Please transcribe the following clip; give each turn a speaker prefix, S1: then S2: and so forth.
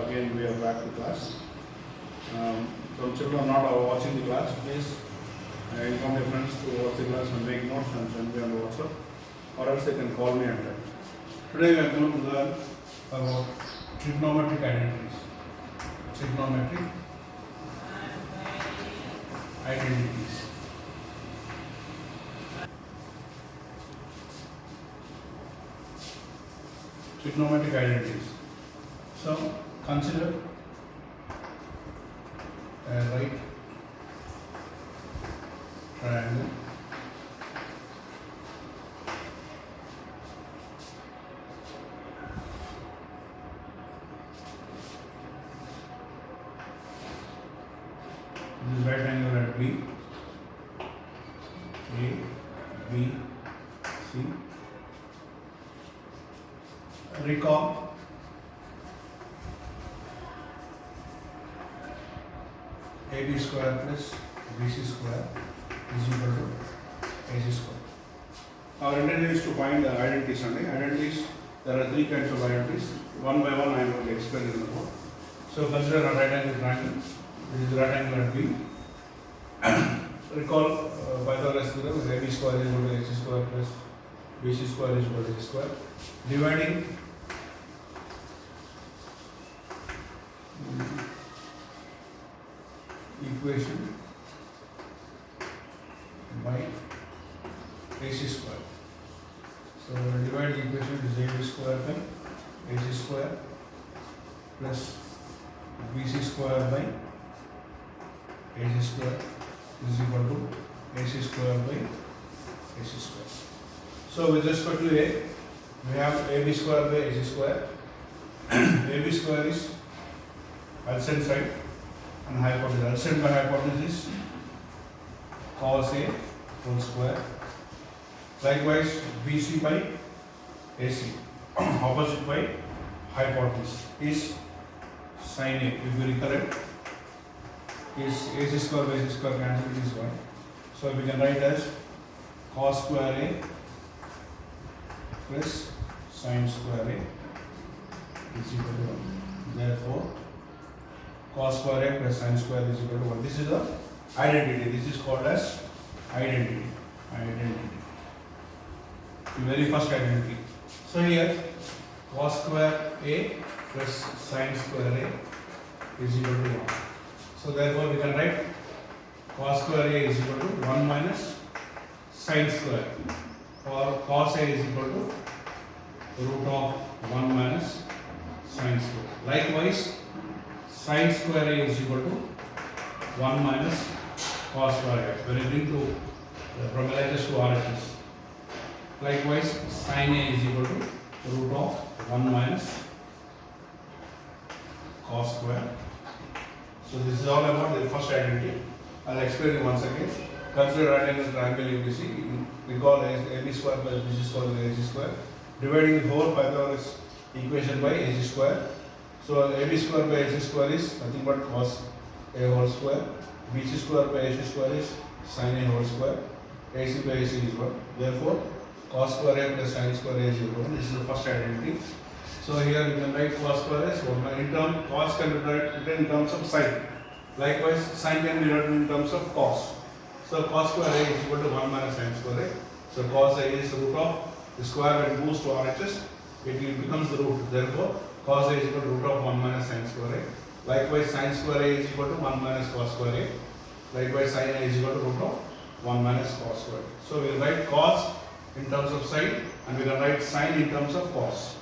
S1: again we are back to class. So children not watching the class, please inform your friends to watch the class and make notes and send me on WhatsApp, or else they can call me and tell. Today we are going to learn about trigonometric identities. Trigonometric identities. Trigonometric identities. So consider a right triangle this right angle at B, A, B, C. Recall AB square plus BC square is equal to AC square. Our intention is to find the identities. Identities, there are three kinds of identities. One by one I am going to explain in the board. So consider a right angle triangle. This is right angle at B. Recall Pythagoras theorem is AB square is equal to AC square plus BC square is equal to AC square. Dividing equation by AC square. So divide the equation is AB square by AC square plus BC square by AC square is equal to AC square by AC square. So with respect to A, we have AB square by AC square. AB square is adjacent side and hypotenuse. Adjacent by hypotenuse is cos A whole square. Likewise, BC by AC, opposite by hypotenuse, is sin A. If you recollect, is AC square by AC square cancelled, it is 1. So we can write as cos square A plus sin square A is equal to 1. Therefore, cos square A plus sin square is equal to 1. This is the identity. This is called as identity. The very first identity. So here, cos square A plus sin square A is equal to 1. So therefore, we can write cos square A is equal to 1 minus sin square, or cos A is equal to root of 1 minus sin square. Likewise, sin square A is equal to 1 minus cos square A. When you bring to from LHS to RHS. Likewise, sin A is equal to root of 1 minus cos square. So this is all about the first identity. I'll explain it once again. Consider right angle triangle ABC. We call AB square plus BC square by AC square. Dividing the whole Pythagoras equation by AC square. So AB square by AC square is nothing but cos A whole square. BC square by AC square is sin A whole square. AC by AC is 1. Therefore, cos square A plus sin square A is equal to 1. This is the first identity. So here you can write cos square as 1. In term, cos can be written in terms of sin. Likewise, sin can be written in terms of cos. So cos square A is equal to 1 minus sin square A. So cos A is root of the square when it moves to RHS, it becomes the root. Therefore, cos A is equal to root of 1 minus sin square A. Likewise, sin square A is equal to 1 minus cos square A. Likewise, sin A is equal to root of 1 minus cos square A. So we will write cos in terms of sin and we will write sin in terms of cos.